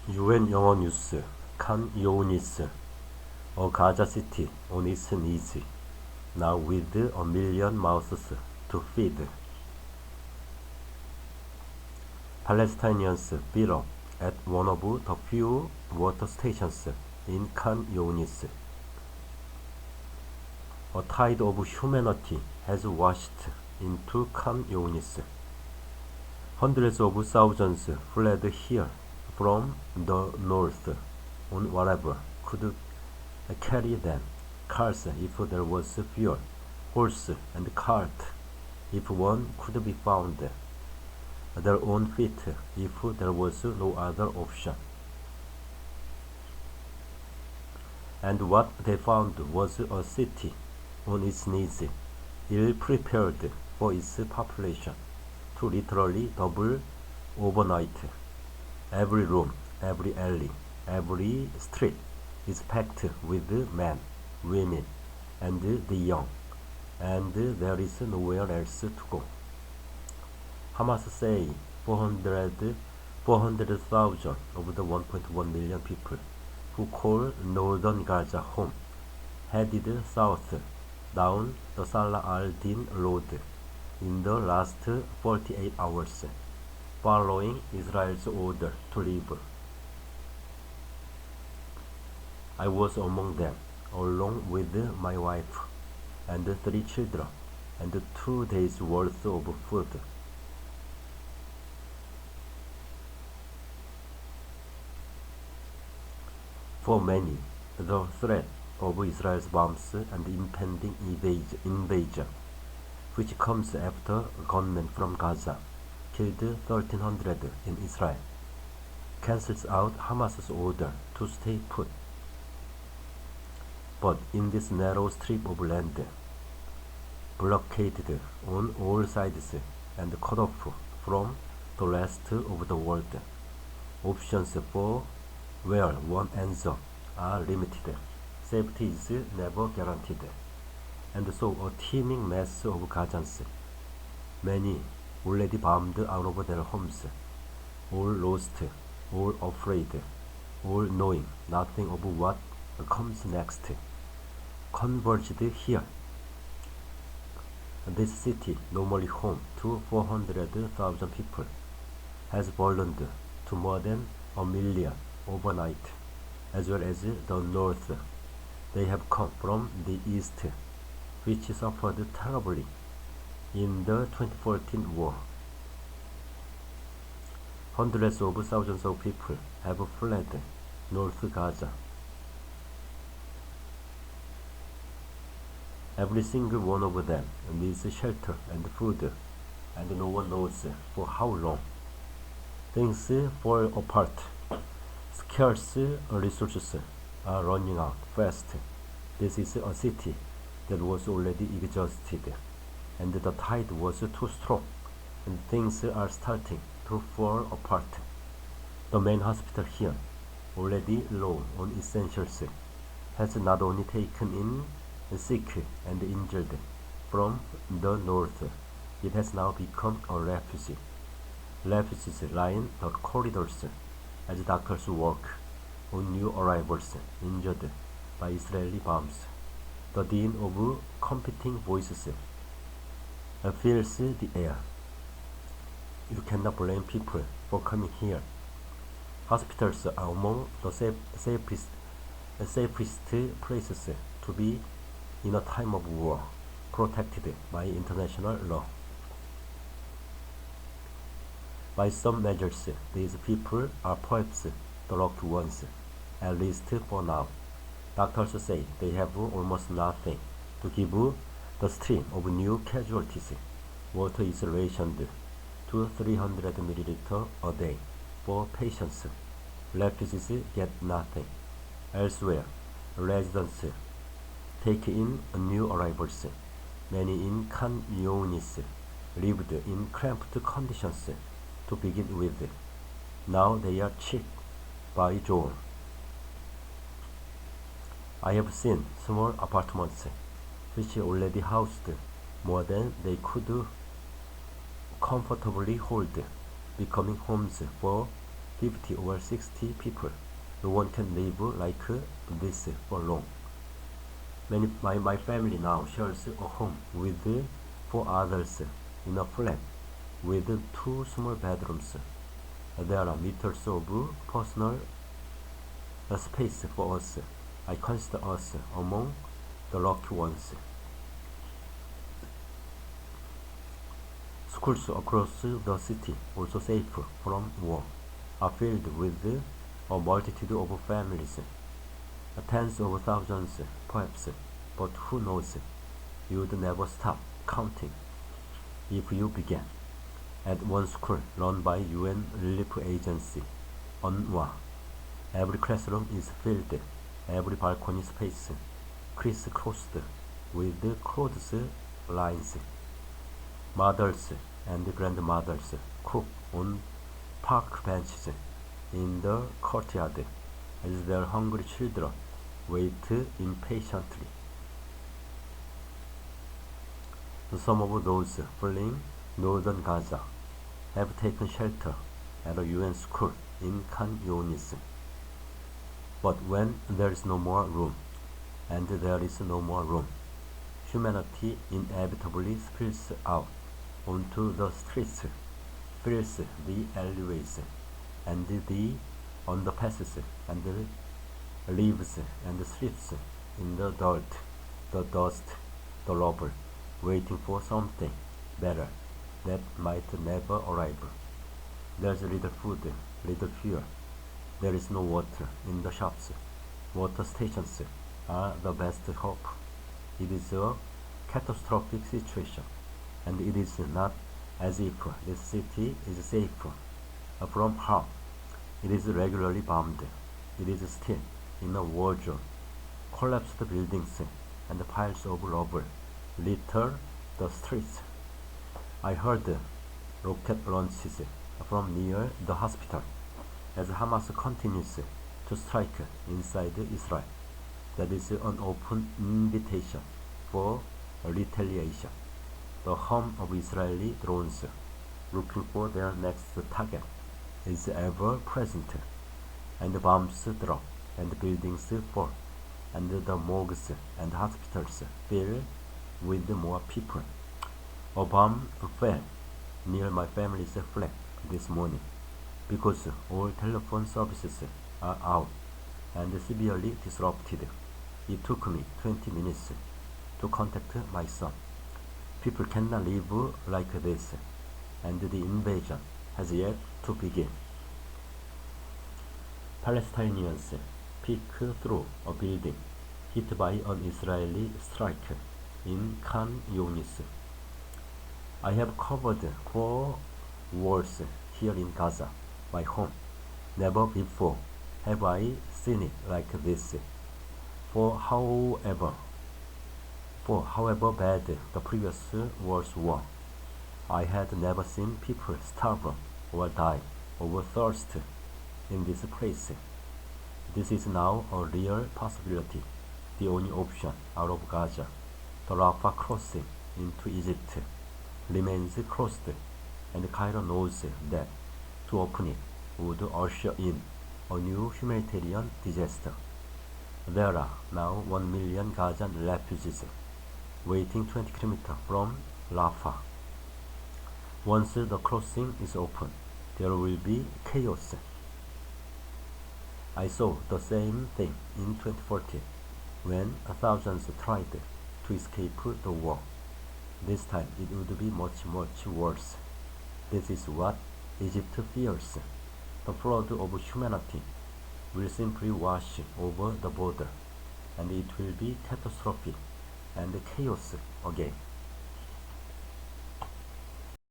UN 영어뉴스 칸 요니스 A Gaza city on its knees, now with a million mouths to feed. Palestinians beat up at one of the few water stations in Khan Younis. A tide of humanity has washed into Khan Younis. Hundreds of thousands fled here from the north on whatever could carry them, cars if there was fuel, horse and cart if one could be found, their own feet if there was no other option. And what they found was a city on its knees, ill-prepared for its population to literally double overnight. Every room, every alley, every street is packed with men, women, and the young, and there is nowhere else to go. Hamas say 400,000 of the 1.1 million people who call northern Gaza home headed south down the Salah al-Din road in the last 48 hours, following Israel's order to leave. I was among them, along with my wife and 3 children and 2 days' worth of food. For many, the threat of Israel's bombs and impending invasion, which comes after gunmen from Gaza killed 1,300 in Israel, cancels out Hamas's order to stay put. But in this narrow strip of land, blockaded on all sides and cut off from the rest of the world, options for where one ends up are limited. Safety is never guaranteed, and so a teeming mess of Gazans, many already bombed out of their homes, all lost, all afraid, all knowing nothing of what comes next, converged here. This city, normally home to 400,000 people, has ballooned to more than a million overnight, as well as the north. They have come from the east, which suffered terribly in the 2014 war. Hundreds of thousands of people have fled North Gaza. Every single one of them needs shelter and food, and no one knows for how long. Things fall apart. Scarce resources are running out fast. This is a city that was already exhausted, and the tide was too strong, and things are starting to fall apart. The main hospital here, already low on essentials, has not only taken in sick and injured from the north, it has now become a refugee. Refugees line the corridors as doctors work on new arrivals injured by Israeli bombs. The din of competing voices fills the air. You cannot blame people for coming here. Hospitals are among the safest places to be in a time of war, protected by international law. By some measures, these people are perhaps the lucky ones, at least for now. Doctors say they have almost nothing to give the stream of new casualties. Water is rationed to 300 milliliters a day for patients. Refugees get nothing. Elsewhere, residents take in new arrivals. Many in Khan Younis lived in cramped conditions to begin with. Now they are cheek by jowl. I have seen small apartments which already housed more than they could comfortably hold, becoming homes for 50 or 60 people. No one can live like this for long. My family now shares a home with 4 others in a flat with 2 small bedrooms. There are meters of personal space for us. I consider us among the lucky ones. Schools across the city, also safe from war, are filled with a multitude of families, tens of thousands perhaps, but who knows? You'd never stop counting if you began. At one school run by UN Relief Agency, UNRWA, every classroom is filled, every balcony space crisscrossed with clotheslines. Mothers and grandmothers cook on park benches in the courtyard as their hungry children wait impatiently. Some of those fleeing northern Gaza have taken shelter at a UN school in Younis. But when there is no more room, and there is no more room, humanity inevitably spills out onto the streets, fills the alleyways, and the underpasses, and lives and sleeps in the dirt, the dust, the rubble, waiting for something better that might never arrive. There's little food, little fuel. There is no water in the shops. Water stations are the best hope. It is a catastrophic situation, and it is not as if this city is safe from harm. It is regularly bombed. It is still in a war zone. Collapsed buildings and piles of rubble litter the streets. I heard rocket launches from near the hospital as Hamas continues to strike inside Israel. That is an open invitation for retaliation. The hum of Israeli drones looking for their next target is ever present, and bombs drop and buildings fall, and the morgues and hospitals fill with more people. A bomb fell near my family's flat this morning because all telephone services are out and severely disrupted. It took me 20 minutes to contact my son. People cannot live like this, and the invasion has yet to begin. Palestinians peek through a building hit by an Israeli strike in Khan Younis. I have covered 4 wars here in Gaza, my home. Never before have I seen it like this. For however bad the previous wars were, I had never seen people starve or die of thirst in this place. This is now a real possibility. The only option out of Gaza, the Rafah crossing into Egypt, remains closed, and Cairo knows that to open it would usher in a new humanitarian disaster. There are now 1 million Gazan refugees waiting 20 kilometers from Rafah. Once the crossing is open, there will be chaos. I saw the same thing in 2014 when thousands tried to escape the war. This time it would be much worse. This is what Egypt fears. The flood of humanity will simply wash over the border, and it will be catastrophic and chaos again.